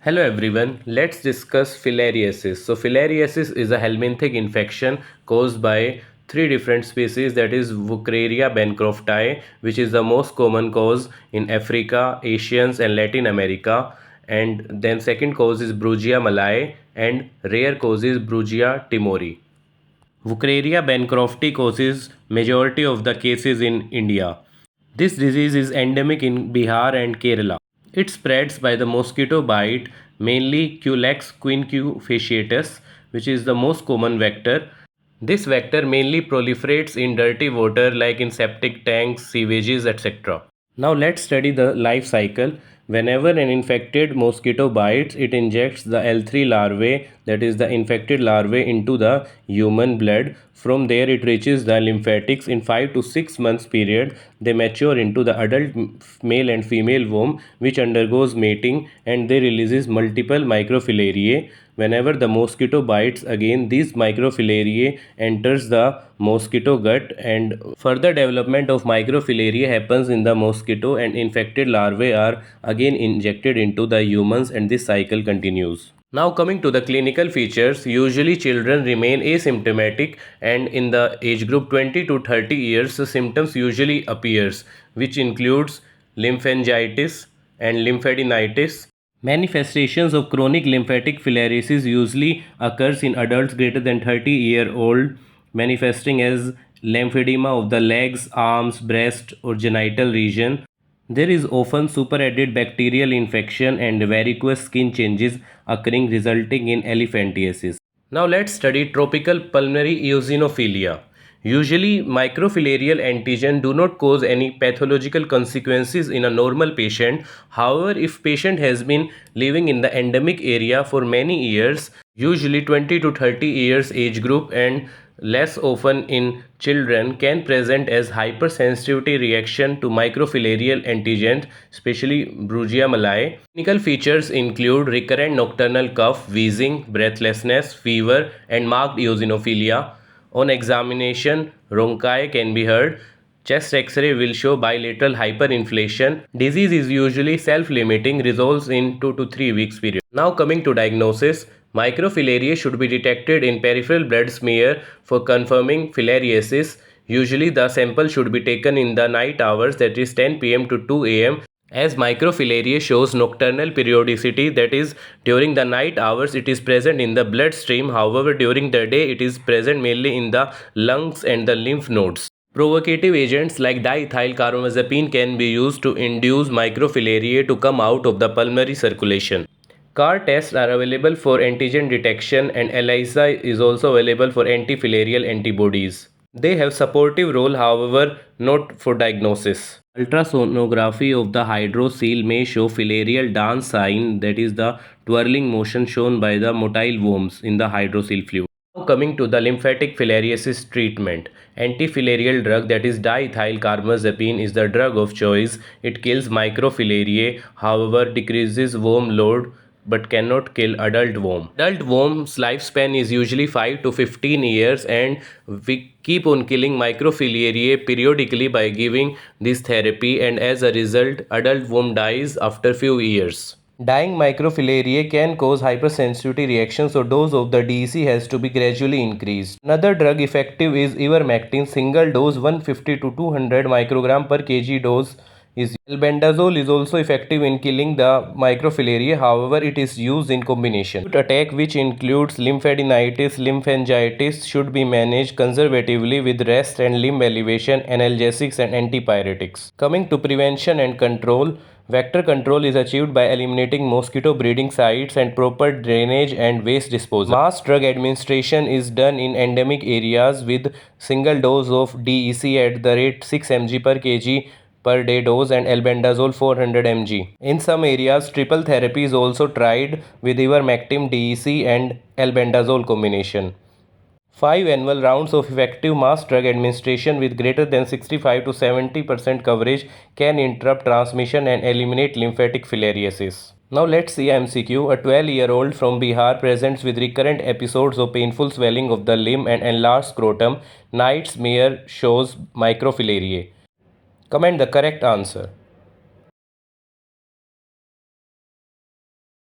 Hello everyone, let's discuss filariasis. So filariasis is a helminthic infection caused by three different species, that is Wuchereria bancrofti, which is the most common cause in Africa, Asians and Latin America, and then second cause is Brugia malayi and rare cause is Brugia timori. Wuchereria bancrofti causes majority of the cases in India. This disease is endemic in Bihar and Kerala. It spreads by the mosquito bite, mainly Culex quinquefasciatus, which is the most common vector. This vector mainly proliferates in dirty water like in septic tanks, sewages, etc. Now let's study the life cycle. Whenever an infected mosquito bites, it injects the L3 larvae, that is the infected larvae, into the human blood. From there it reaches the lymphatics. In 5 to 6 months period, they mature into the adult male and female worm, which undergoes mating, and they releases multiple microfilariae. Whenever the mosquito bites again, these microfilariae enters the mosquito gut, and further development of microfilariae happens in the mosquito, and infected larvae are again injected into the humans, and this cycle continues. Now coming to the clinical features, usually children remain asymptomatic, and in the age group 20 to 30 years the symptoms usually appears, which includes lymphangitis and lymphadenitis. Manifestations of chronic lymphatic filariasis usually occurs in adults greater than 30-year-old, manifesting as lymphedema of the legs, arms, breast or genital region. There is often superadded bacterial infection and varicose skin changes occurring, resulting in elephantiasis. Now let's study tropical pulmonary eosinophilia. Usually microfilarial antigen do not cause any pathological consequences in a normal patient. However, if patient has been living in the endemic area for many years, usually 20 to 30 years age group and less often in children, can present as hypersensitivity reaction to microfilarial antigens, especially Brugia malayi. Clinical features include recurrent nocturnal cough, wheezing, breathlessness, fever, and marked eosinophilia. On examination, rhonchi can be heard. Chest X-ray will show bilateral hyperinflation. Disease is usually self-limiting, resolves in 2 to 3 weeks period. Now coming to diagnosis, microfilariae should be detected in peripheral blood smear for confirming filariasis. Usually the sample should be taken in the night hours, that is 10 pm to 2 am. As microfilariae shows nocturnal periodicity, that is during the night hours it is present in the bloodstream. However, during the day it is present mainly in the lungs and the lymph nodes. Provocative agents like diethyl carbamazepine can be used to induce microfilariae to come out of the pulmonary circulation. CAR tests are available for antigen detection, and ELISA is also available for antifilarial antibodies. They have supportive role, however, not for diagnosis. Ultrasonography of the hydrocele may show filarial dance sign, that is the twirling motion shown by the motile worms in the hydrocele fluid. Now coming to the lymphatic filariasis treatment. Antifilarial drug, that is diethyl carbamazepine, is the drug of choice. It kills microfilariae, however decreases worm load but cannot kill adult worm. Adult worm's lifespan is usually 5 to 15 years, and we keep on killing microfilariae periodically by giving this therapy, and as a result adult worm dies after few years. Dying microfilariae can cause hypersensitivity reaction, so dose of the DEC has to be gradually increased. Another drug effective is ivermectin. Single dose 150 to 200 microgram per kg dose is. Albendazole is also effective in killing the microfilariae, however it is used in combination. Acute attack, which includes lymphadenitis, lymphangitis, should be managed conservatively with rest and limb elevation, analgesics and antipyretics. Coming to prevention and control, vector control is achieved by eliminating mosquito breeding sites and proper drainage and waste disposal. Mass drug administration is done in endemic areas with single dose of DEC at the rate 6 mg per kg per day dose and albendazole 400 mg. In some areas, triple therapy is also tried with ivermectin, DEC and albendazole combination. 5 annual rounds of effective mass drug administration with greater than 65 to 70% coverage can interrupt transmission and eliminate lymphatic filariasis. Now let's see MCQ. A 12-year-old from Bihar presents with recurrent episodes of painful swelling of the limb and enlarged scrotum. Night smear shows microfilariae. Comment the correct answer.